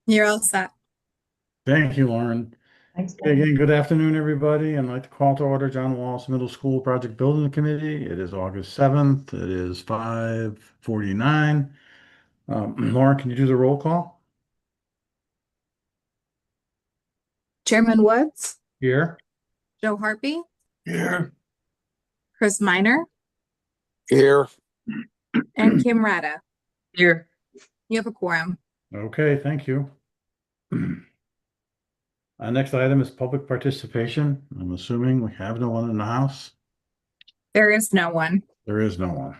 You're all set. Thank you, Lauren. Thanks, Okay, again, good afternoon, everybody. I'd like to call to order John Wallace Middle School Project Building Committee. It is August 7th. It is 5:49. Lauren, can you do the roll call? Chairman Woods, Here. Joe Harpy, Here. Chris Minor, Here. and Kim Rada. Here. You have a quorum. Okay, thank you. Next item is public participation. I'm assuming we have no one in the house. There is no one. There is no one.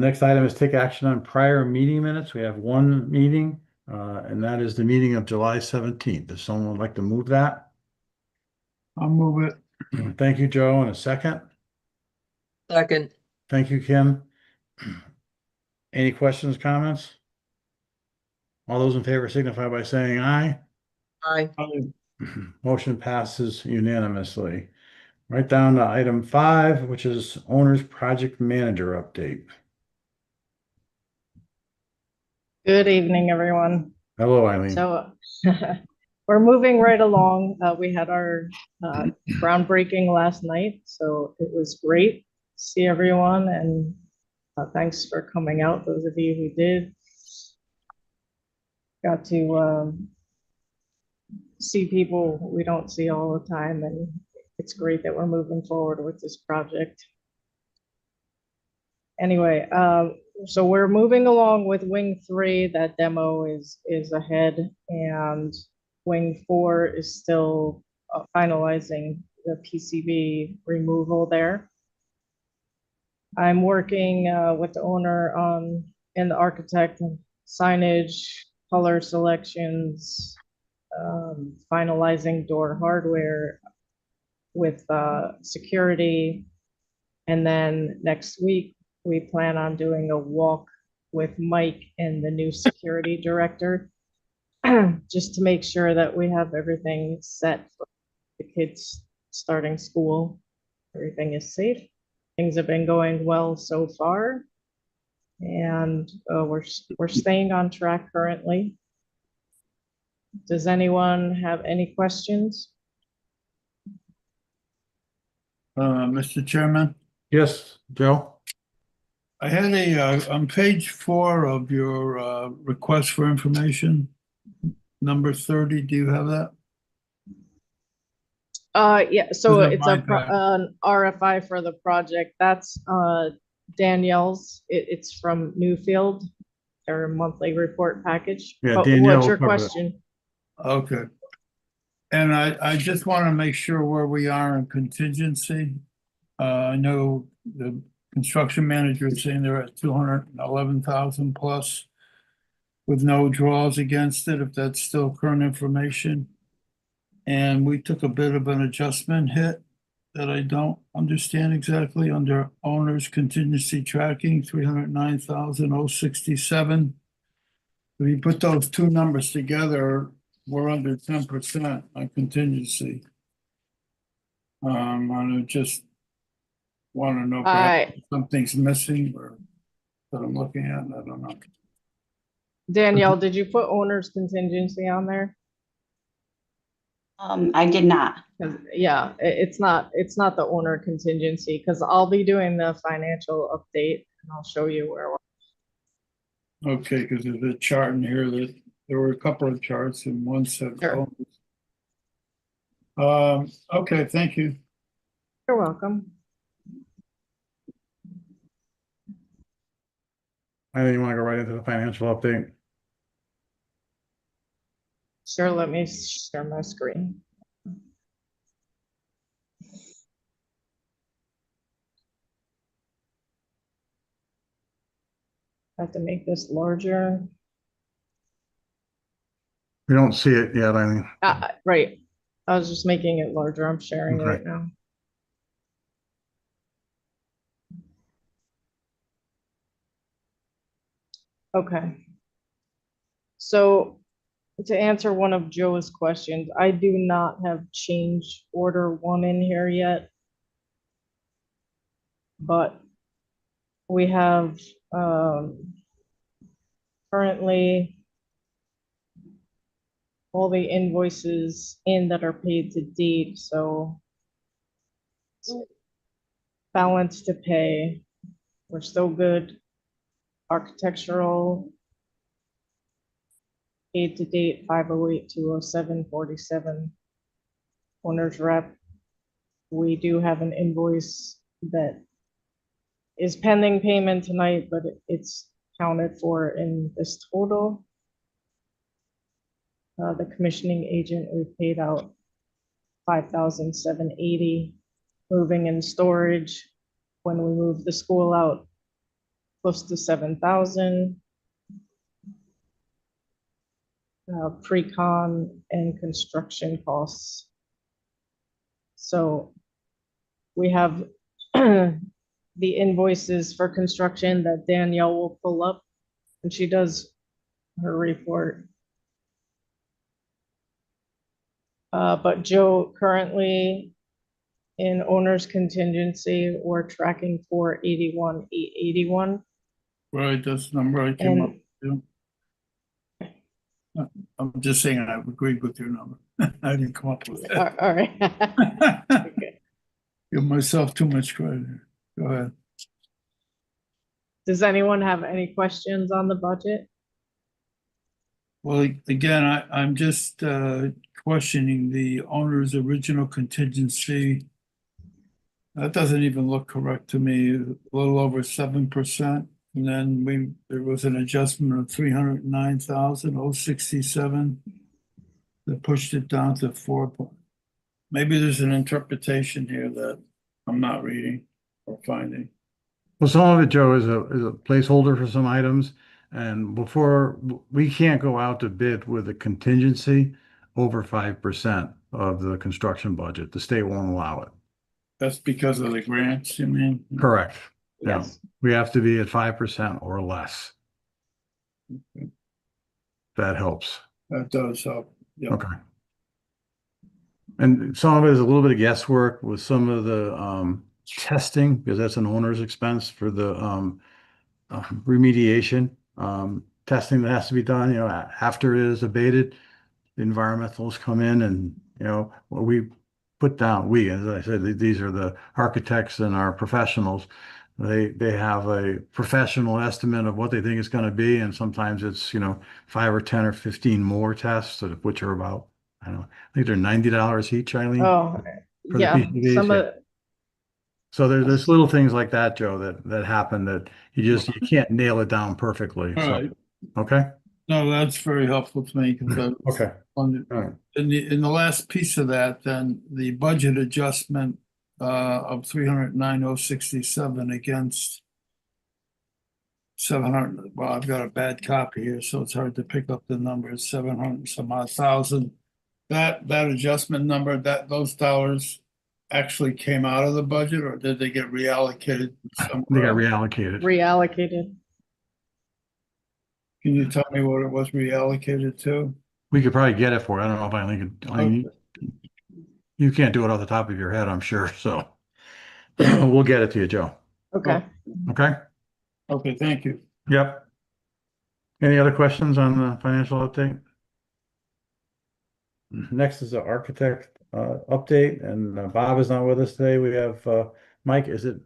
Next item is take action on prior meeting minutes. We have one meeting, and that is the meeting of July 17th. Does someone would like to move that? I'll move it. Thank you, Joe. And a second. Second. Thank you, Kim. Any questions, comments? All those in favor signify by saying aye. Aye. Motion passes unanimously. Right down to item 5, which is owner's project manager update. Good evening, everyone. Hello, Eileen. So we're moving right along. We had our groundbreaking last night, so it was great to see everyone, and thanks for coming out, those of you who did. Got to see people we don't see all the time, and it's great that we're moving forward with this project. Anyway, so we're moving along with Wing 3. That demo is ahead, and Wing 4 is still finalizing the PCB removal there. I'm working with the owner and the architect on signage, color selections, finalizing door hardware with security. And then next week, we plan on doing a walk with Mike and the new security director, just to make sure that we have everything set for the kids starting school. Everything is safe. Things have been going well so far, and we're staying on track currently. Does anyone have any questions? Mr. Chairman, Yes, Joe? I had on page 4 of your request for information, number 30, do you have that? Yeah, so Isn't it it's my bad? an RFI for the project. That's Danielle's. It's from Newfield, their monthly report package. Yeah, But Danielle what's your will cover it. question? Okay. And I just want to make sure where we are in contingency. I know the construction manager is saying they're at 211,000 plus with no draws against it, if that's still current information. And we took a bit of an adjustment hit that I don't understand exactly under owner's contingency tracking, 309,067. If you put those two numbers together, we're under 10% on contingency. I just want to know if something's missing or that I'm looking at, I don't know. Danielle, did you put owner's contingency on there? I did not. Yeah, it's not the owner contingency, because I'll be doing the financial update and I'll show you where we're. Okay, because there's a chart in here that there were a couple of charts and one said. Sure. Okay, thank you. You're welcome. I think you want to go right into the financial update. Sure, let me share my screen. I have to make this larger. We don't see it yet, Eileen. Right. I was just making it larger. I'm sharing Okay. right now. Okay. So to answer one of Joe's questions, I do not have change order one in here yet. But we have currently all the invoices in that are paid to date, so balance to pay, we're still good. Architectural paid to date 508-207-47. Owner's rep, we do have an invoice that is pending payment tonight, but it's counted for in this total. The commissioning agent, we paid out 5,780. Moving and storage, when we move the school out, close to 7,000. Pre-con and construction costs. So we have the invoices for construction that Danielle will pull up when she does her report. But Joe, currently in owner's contingency, we're tracking for 81,881. Right, that's the number I came up And with. I'm just saying I agreed with your number. I didn't come up with it. all right. Okay. Give myself too much credit. Go ahead. Does anyone have any questions on the budget? Well, again, I'm just questioning the owner's original contingency. That doesn't even look correct to me, a little over 7%. And then there was an adjustment of 309,067 that pushed it down to 4. Maybe there's an interpretation here that I'm not reading or finding. Well, some of it, Joe, is a placeholder for some items. And before, we can't go out to bid with a contingency over 5% of the construction budget. The state won't allow it. That's because of the grants, you mean? Correct. Yeah. Yes. We have to be at 5% or less. That helps. That does help. Yeah. Okay. And some of it is a little bit of guesswork with some of the testing, because that's an owner's expense for the remediation testing that has to be done, after it is abated. The environmentals come in and, what we put down, as I said, these are the architects and our professionals. They have a professional estimate of what they think it's going to be, and sometimes it's 5 or 10 or 15 more tests, which are about, I don't know, I think they're $90 each, Eileen. Oh, For the yeah, PCBs, some yeah. of, So there's little things like that, Joe, that happen that you can't nail it down perfectly. All So, right. okay, No, that's very helpful to me because I okay, wondered. all right. In the last piece of that, then the budget adjustment of 309,067 against 700. Well, I've got a bad copy here, so it's hard to pick up the numbers. 700 some odd thousand. That adjustment number, those dollars actually came out of the budget, or did they get reallocated They somewhere got else? reallocated. reallocated. Can you tell me what it was reallocated to? We could probably get it for you. I don't know if you can't do it off the top of your head, I'm sure. So we'll get it to you, Joe. Okay. Okay. Okay, thank you. Yep. Any other questions on the financial update? Next is the architect update, and Bob is not with us today. We have Mike. Is it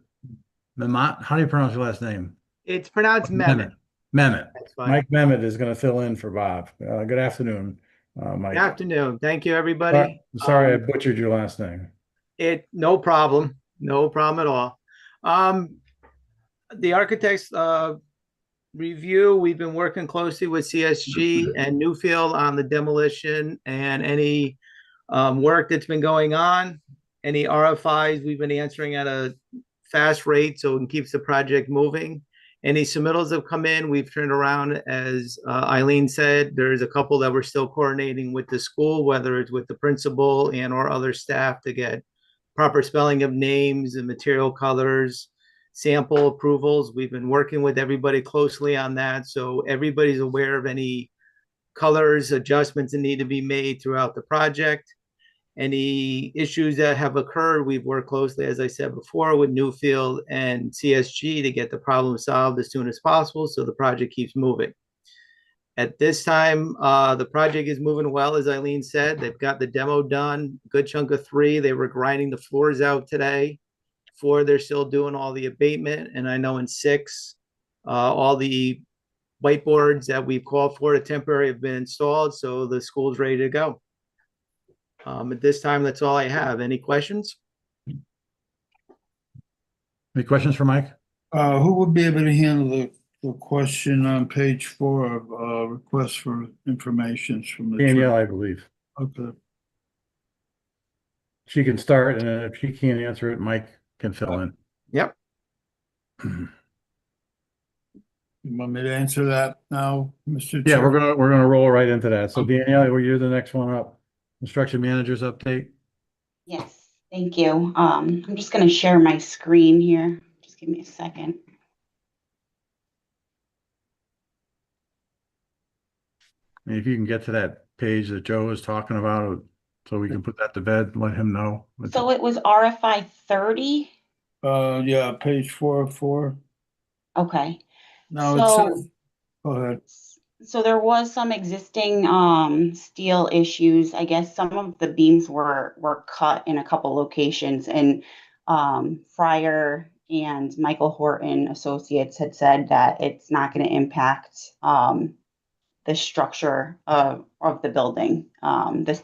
Mehmet? How do you pronounce your last name? It's pronounced Mehmet. Mehmet. That's fine. Mike Mehmet is going to fill in for Bob. Good afternoon, Mike. Good afternoon. Thank you, everybody. Sorry, I butchered your last name. No problem. No problem at all. The architects review, we've been working closely with CSG and Newfield on the demolition and any work that's been going on. Any RFIs, we've been answering at a fast rate so it keeps the project moving. Any submittals have come in, we've turned around, as Eileen said. There's a couple that we're still coordinating with the school, whether it's with the principal and or other staff to get proper spelling of names and material colors sample approvals. We've been working with everybody closely on that, so everybody's aware of any colors, adjustments that need to be made throughout the project. Any issues that have occurred, we've worked closely, as I said before, with Newfield and CSG to get the problem solved as soon as possible, so the project keeps moving. At this time, the project is moving well, as Eileen said. They've got the demo done, good chunk of 3. They were grinding the floors out today. 4, they're still doing all the abatement, and I know in 6, all the whiteboards that we've called for, a temporary, have been installed, so the school's ready to go. At this time, that's all I have. Any questions? Any questions for Mike? Who would be able to handle the question on page 4 of, request for information from the? Danielle, I believe. Okay, She can start, and then if she can't answer it, Mike can fill in. Yep. you want me to answer that now, Mr. Yeah, Chair? we're gonna roll right into that. So Okay. Danielle, you're the next one up. Construction managers update. Yes, thank you. I'm just gonna share my screen here. Just give me a second. And if you can get to that page that Joe was talking about, so we can put that to bed, let him know. So it was RFI 30. Yeah, page 4 of 4. Okay. Now So- it says, go ahead. So there was some existing steel issues. I guess some of the beams were cut in a couple locations, and Fryer and Michael Horton Associates had said that it's not going to impact the structure of the building, the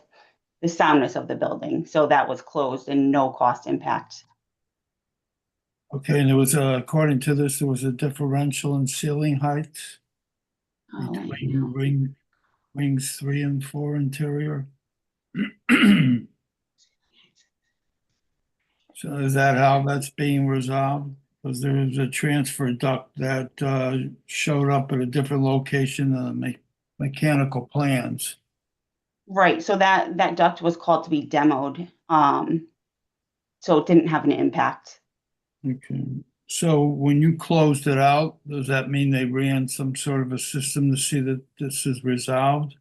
soundness of the building. So that was closed and no cost impact. Okay, and there was, according to this, there was a differential in ceiling height Oh, between wings 3 and 4 interior. So is that how that's being resolved? Because there was a transfer duct that showed up at a different location than the mechanical plans. Right, so that duct was called to be demoed, so it didn't have an impact. Okay, so when you closed it out, does that mean they ran some sort of a system to see that this is resolved?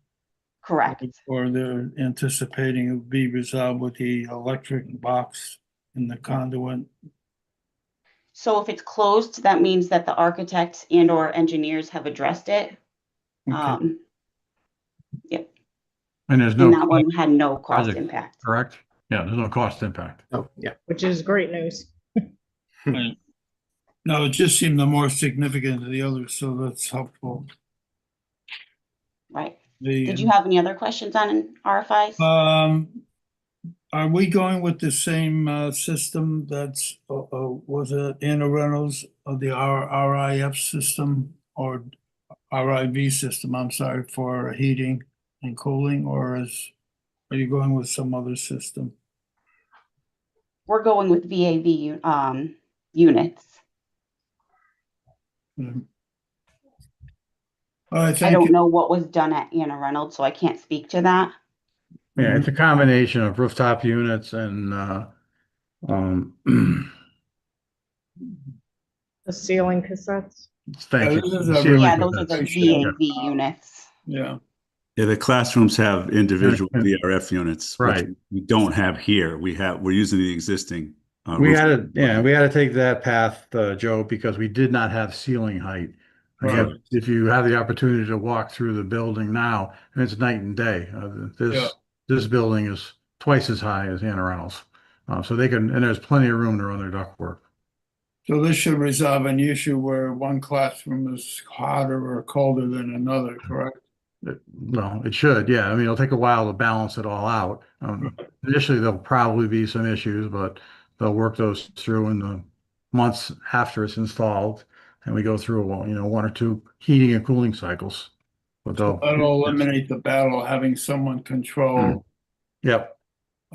Correct. Or they're anticipating it will be resolved with the electric box in the conduit? So if it's closed, that means that the architects and or engineers have addressed it. Okay, Yep, And there's and no, that one had no cost project. impact. correct? Yeah, there's no cost impact. Oh, yeah. which is great news. right. No, it just seemed the more significant of the others, so that's helpful. Right. The, Did you have any other questions on RFIs? are we going with the same system that's, was it Anna Reynolds of the RIF system or RIV system, I'm sorry, for heating and cooling, or are you going with some other system? We're going with VAV units. Hmm. All right, I thank don't you. know what was done at Anna Reynolds, so I can't speak to that. Yeah, it's a combination of rooftop units and um The ceiling cassettes. thank you. This is a Ceiling Yeah, those are the units. Ratio. VAV units. Yeah, Yeah, the classrooms have individual Yeah. VRF units, which Right. we don't have here. We're using the existing. We roof- had to, we had to take that path, Joe, because we did not have ceiling height. Again, Right. if you have the opportunity to walk through the building now, and it's night and day. Yeah. This building is twice as high as Anna Reynolds. So they can, and there's plenty of room to run their ductwork. so this should resolve an issue where one classroom is hotter or colder than another, correct? Well, it should, yeah. I mean, it'll take a while to balance it all out. Initially, there'll probably be some issues, but they'll work those through in the months after it's installed. And we go through, 1 or 2 heating and cooling cycles. But they'll, That'll eliminate the battle of having someone control yep.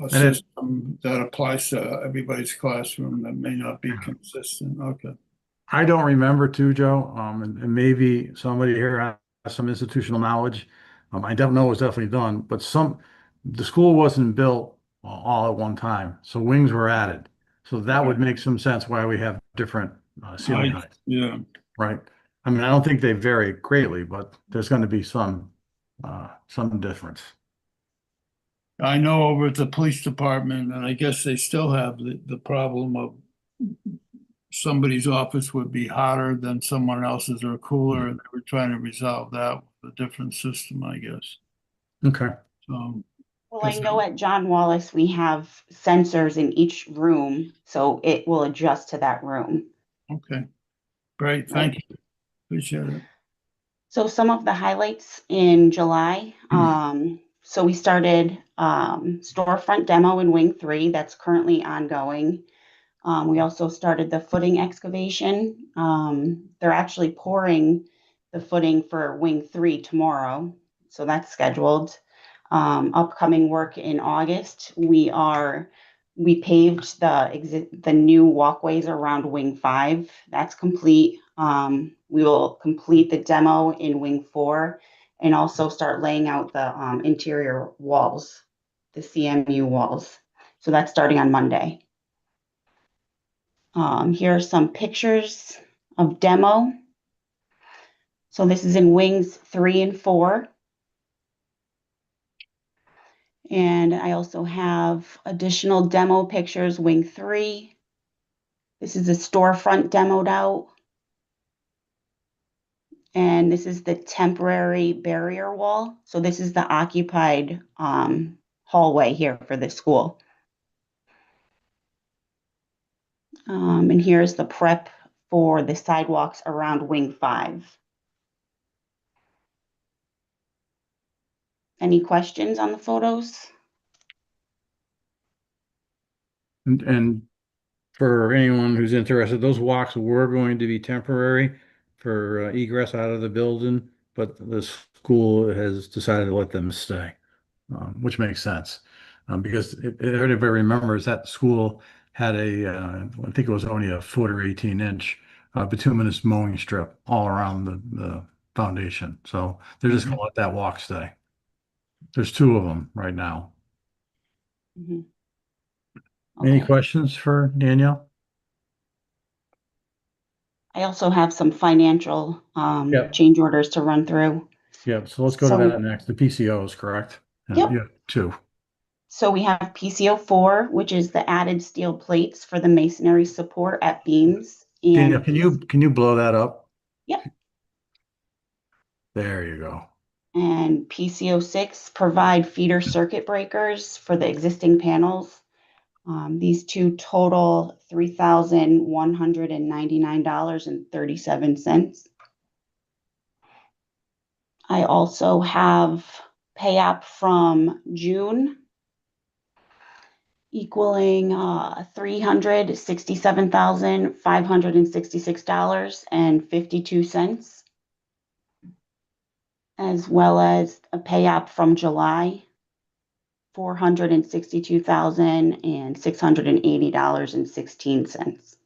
a it- system that applies to everybody's classroom that may not be consistent. Okay. I don't remember too, Joe, and maybe somebody here has some institutional knowledge. I don't know it was definitely done, but the school wasn't built all at one time, so wings were added. So that would make some sense why we have different ceiling height, Yeah, right? I mean, I don't think they vary greatly, but there's going to be some difference. I know over at the police department, and I guess they still have the problem of somebody's office would be hotter than someone else's or cooler, and they were trying to resolve that with a different system, I guess. Okay. So, Well, I know at John Wallace, we have sensors in each room, so it will adjust to that room. okay, great, thank you, appreciate it. So some of the highlights in July, so we started storefront demo in Wing 3, that's currently ongoing. We also started the footing excavation. They're actually pouring the footing for Wing 3 tomorrow, so that's scheduled. Upcoming work in August, we paved the new walkways around Wing 5. That's complete. We will complete the demo in Wing 4 and also start laying out the interior walls, the CMU walls. So that's starting on Monday. Here are some pictures of demo. So this is in Wings 3 and 4. And I also have additional demo pictures, Wing 3. This is the storefront demoed out. And this is the temporary barrier wall. So this is the occupied hallway here for the school. And here's the prep for the sidewalks around Wing 5. Any questions on the photos? And for anyone who's interested, those walks were going to be temporary for egress out of the building, but the school has decided to let them stay, which makes sense. Because everybody remembers that school had I think it was only a foot or 18-inch bituminous mowing strip all around the foundation. So they're just going to let that walk stay. There's 2 of them right now. Mm-hmm. Any Okay. questions for Danielle? I also have some financial Yep. change orders to run through. Yeah, so let's go to So- that next. The PCOs, correct? Yep. Yeah, 2. So we have PCO 4, which is the added steel plates for the masonry support at beams. Danielle, And can you blow that up? Yep. There you go. And PCO 6 provide feeder circuit breakers for the existing panels. These 2 total $3,199.37. I also have pay app from June equaling $367,566.52, as well as a pay app from July, $462,680.16.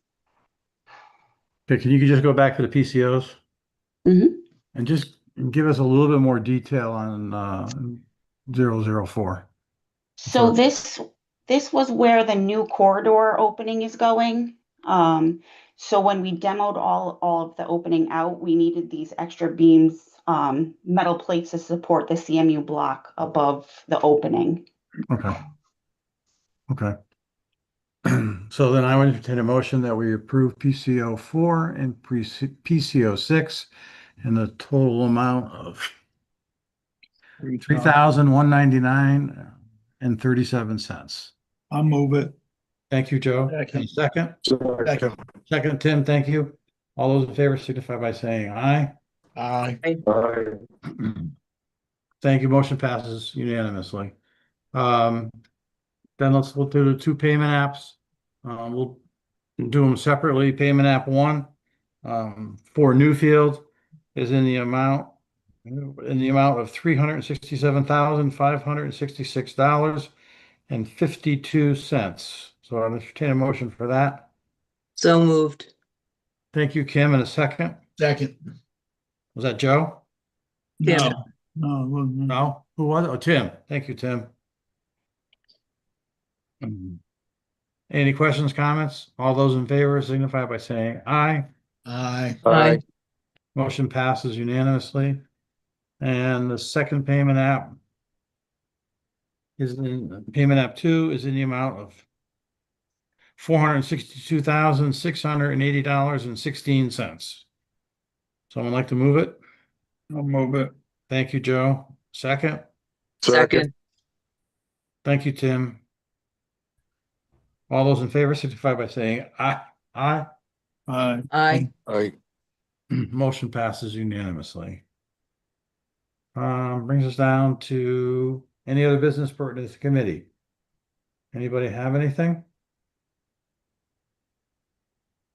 Okay, can you just go back to the PCOs Mm-hmm. and just give us a little bit more detail on 004? So this was where the new corridor opening is going. So when we demoed all of the opening out, we needed these extra beams, metal plates to support the CMU block above the opening. Okay. Okay. So then I would entertain a motion that we approve PCO 4 and PCO 6 in the total amount of $3,199.37. I'll move it. Thank you, Joe. Second. Second? Second, Tim, thank you. All those in favor signify by saying aye. Aye. Thank you. Motion passes unanimously. Then let's look through the 2 payment apps. We'll do them separately. Payment app 1 for Newfield is in the amount of $367,566.52. So I'll entertain a motion for that. So moved. Thank you, Kim. And a second. Second. Was that Joe? Tim. No, it wasn't. No? Who was it? Oh, Tim. Thank you, Tim. Any questions, comments? All those in favor signify by saying aye. Aye. Aye. Motion passes unanimously. And the second payment app payment app 2 is in the amount of $462,680.16. Someone like to move it? I'll move it. Thank you, Joe. Second? Second. Thank you, Tim. All those in favor signify by saying aye. Aye. Aye. Aye. Motion passes unanimously. Brings us down to any other business pertinent to the committee. Anybody have anything?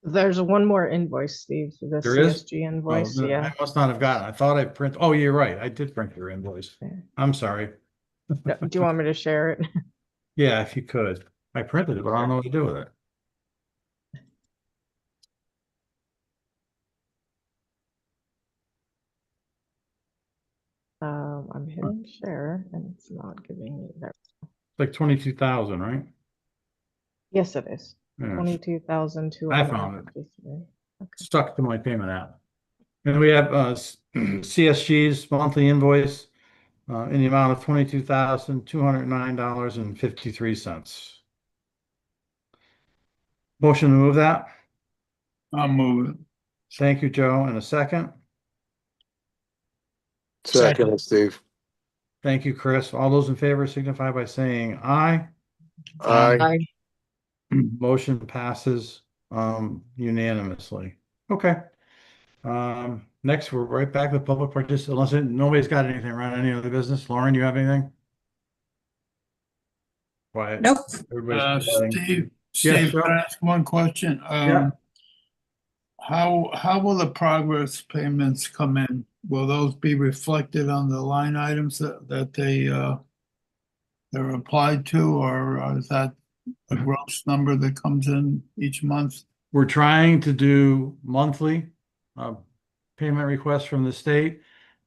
There's one more invoice, Steve, the There is? CSG Oh, invoice, no, yeah. I must not have gotten, I thought I print, oh, you're right, I did print your invoice. Yeah. I'm sorry. Do you want me to share it? Yeah, if you could. I printed it, but I don't know what to do with it. I'm hitting share and it's not giving me that. It's like 22,000, right? Yes, it is. Yeah, 22,253. stuck to my payment app. And we have CSG's monthly invoice in the amount of $22,209.53. Motion to move that. I'll move it. Thank you, Joe. And a second. Second, Steve. Thank you, Chris. All those in favor signify by saying aye. Aye. Motion passes unanimously. Okay. Next, we're right back to public participation, unless nobody's got anything around any other business. Lauren, you have anything? Quiet. Nope. Everybody's Steve, Yes, can I ask one question? Yeah. How will the progress payments come in? Will those be reflected on the line items that they're applied to, or is that a gross number that comes in each month? We're trying to do monthly payment requests from the state.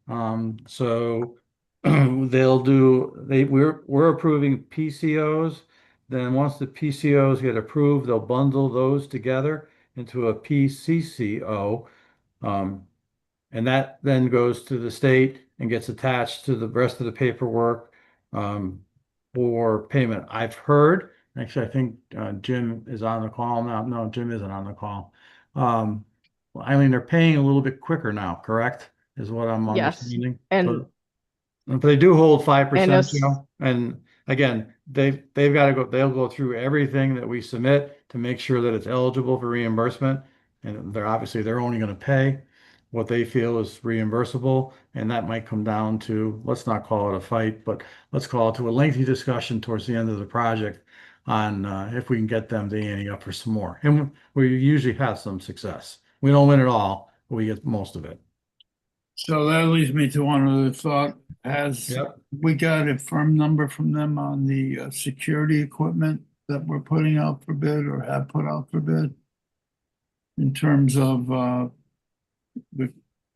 So we're approving PCOs. Then once the PCOs get approved, they'll bundle those together into a PCCO. And that then goes to the state and gets attached to the rest of the paperwork for payment. I've heard, actually, I think Jim is on the call now. No, Jim isn't on the call. Eileen, they're paying a little bit quicker now, correct? Is what I'm Yes, understanding. and But they do hold 5%, as- you know, and again, they've got to go, they'll go through everything that we submit to make sure that it's eligible for reimbursement. And they're only going to pay what they feel is reimbursable. And that might come down to, let's not call it a fight, but let's call it to a lengthy discussion towards the end of the project on if we can get them to ante up for some more. And we usually have some success. We don't win it all, but we get most of it. So that leads me to one other thought. Has Yep. we got a firm number from them on the security equipment that we're putting out for bid or have put out for bid? In terms of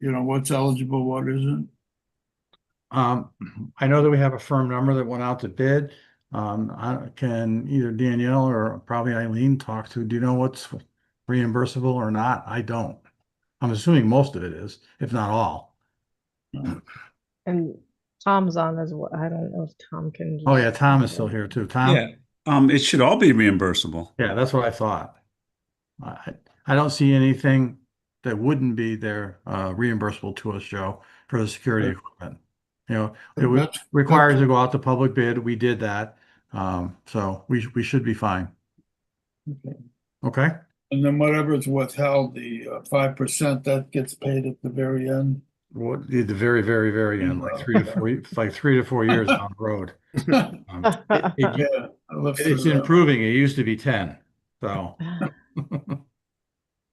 what's eligible, what isn't? I know that we have a firm number that went out to bid. I can either Danielle or probably Eileen talk to, do you know what's reimbursable or not? I don't. I'm assuming most of it is, if not all. and Tom's on as well. I don't know if Tom can. Oh just- yeah, Tom is still here too. Tom? Yeah, it should all be reimbursable. Yeah, that's what I thought. I don't see anything that wouldn't be there reimbursable to us, Joe, for the security equipment. You know, it would That's- require to go out to public bid. We did that. So we should be fine. Okay? And then whatever's withheld, the 5% that gets paid at the very end. What, at the very, very, very end, like 3 to 4 years down the road. Yeah, I lived through It's that. improving. It used to be 10. So,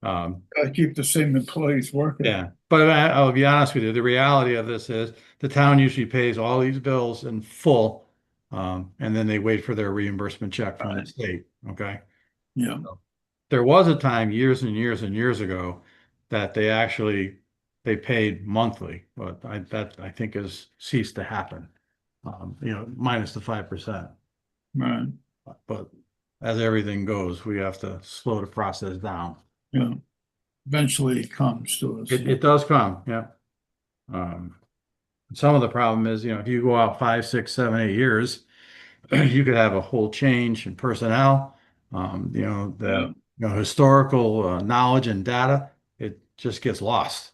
Gotta keep the same employees working. yeah, but I'll be honest with you. The reality of this is the town usually pays all these bills in full. And then they wait for their reimbursement check from the state. Okay. Yeah. There was a time years and years and years ago that they paid monthly, but that I think has ceased to happen. Minus the 5%. Right. But as everything goes, we have to slow the process down. Yeah. Eventually it comes to us. It does come, yeah. Some of the problem is, if you go out 5, 6, 7, 8 years, you could have a whole change in personnel. The historical knowledge and data, it just gets lost.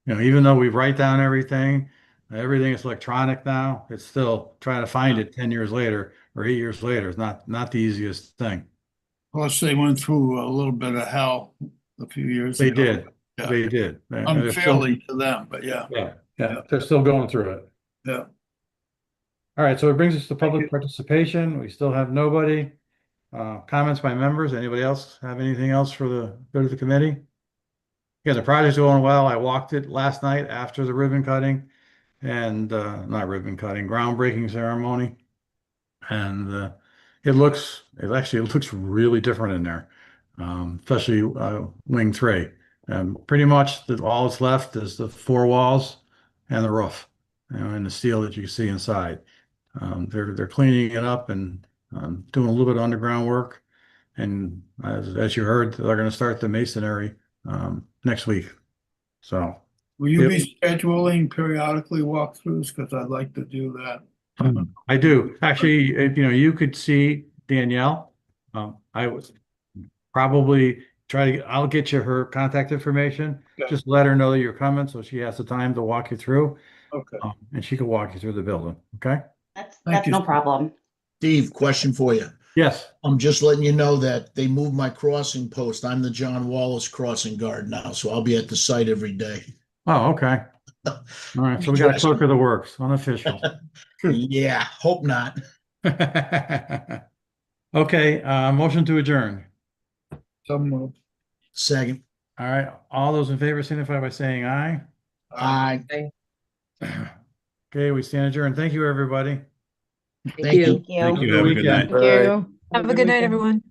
Even though we write down everything is electronic now, it's still trying to find it 10 years later or 8 years later. It's not the easiest thing. Plus, they went through a little bit of hell a few years They ago. did. Yeah. They did. And they're still- Unfairly to them, but yeah, yeah, they're still going through it. yeah. All right, so it brings us to Thank public you. participation. We still have nobody. Comments by members. Anybody else have anything else for the good of the committee? Yeah, the project's going well. I walked it last night after the ribbon cutting and not ribbon cutting, groundbreaking ceremony. And it looks really different in there, especially wing 3. Pretty much all that's left is the 4 walls and the roof, and the steel that you see inside. They're cleaning it up and doing a little bit of underground work. And as you heard, they're going to start the masonry next week. So Will you be scheduling periodically walkthroughs? Because I'd like to do that. I do. Actually, you could see Danielle. I would probably I'll get you her contact information. Okay. Just let her know that you're coming so she has the time to walk you through. Okay. And she can walk you through the building. Okay? That's you. no problem. Steve, question for you. Yes. I'm just letting you know that they moved my crossing post. I'm the John Wallace crossing guard now, so I'll be at the site every day. Oh, okay. All right. So we got a clerk of the works, unofficial. Yeah, hope not. Okay, motion to adjourn. Some, Second. All right, all those in favor signify by saying aye. Aye. Okay, we stand adjourned. Thank you, everybody. Thank you. Thank you. Thank you. Have a good night. Thank you. Have a good night, everyone.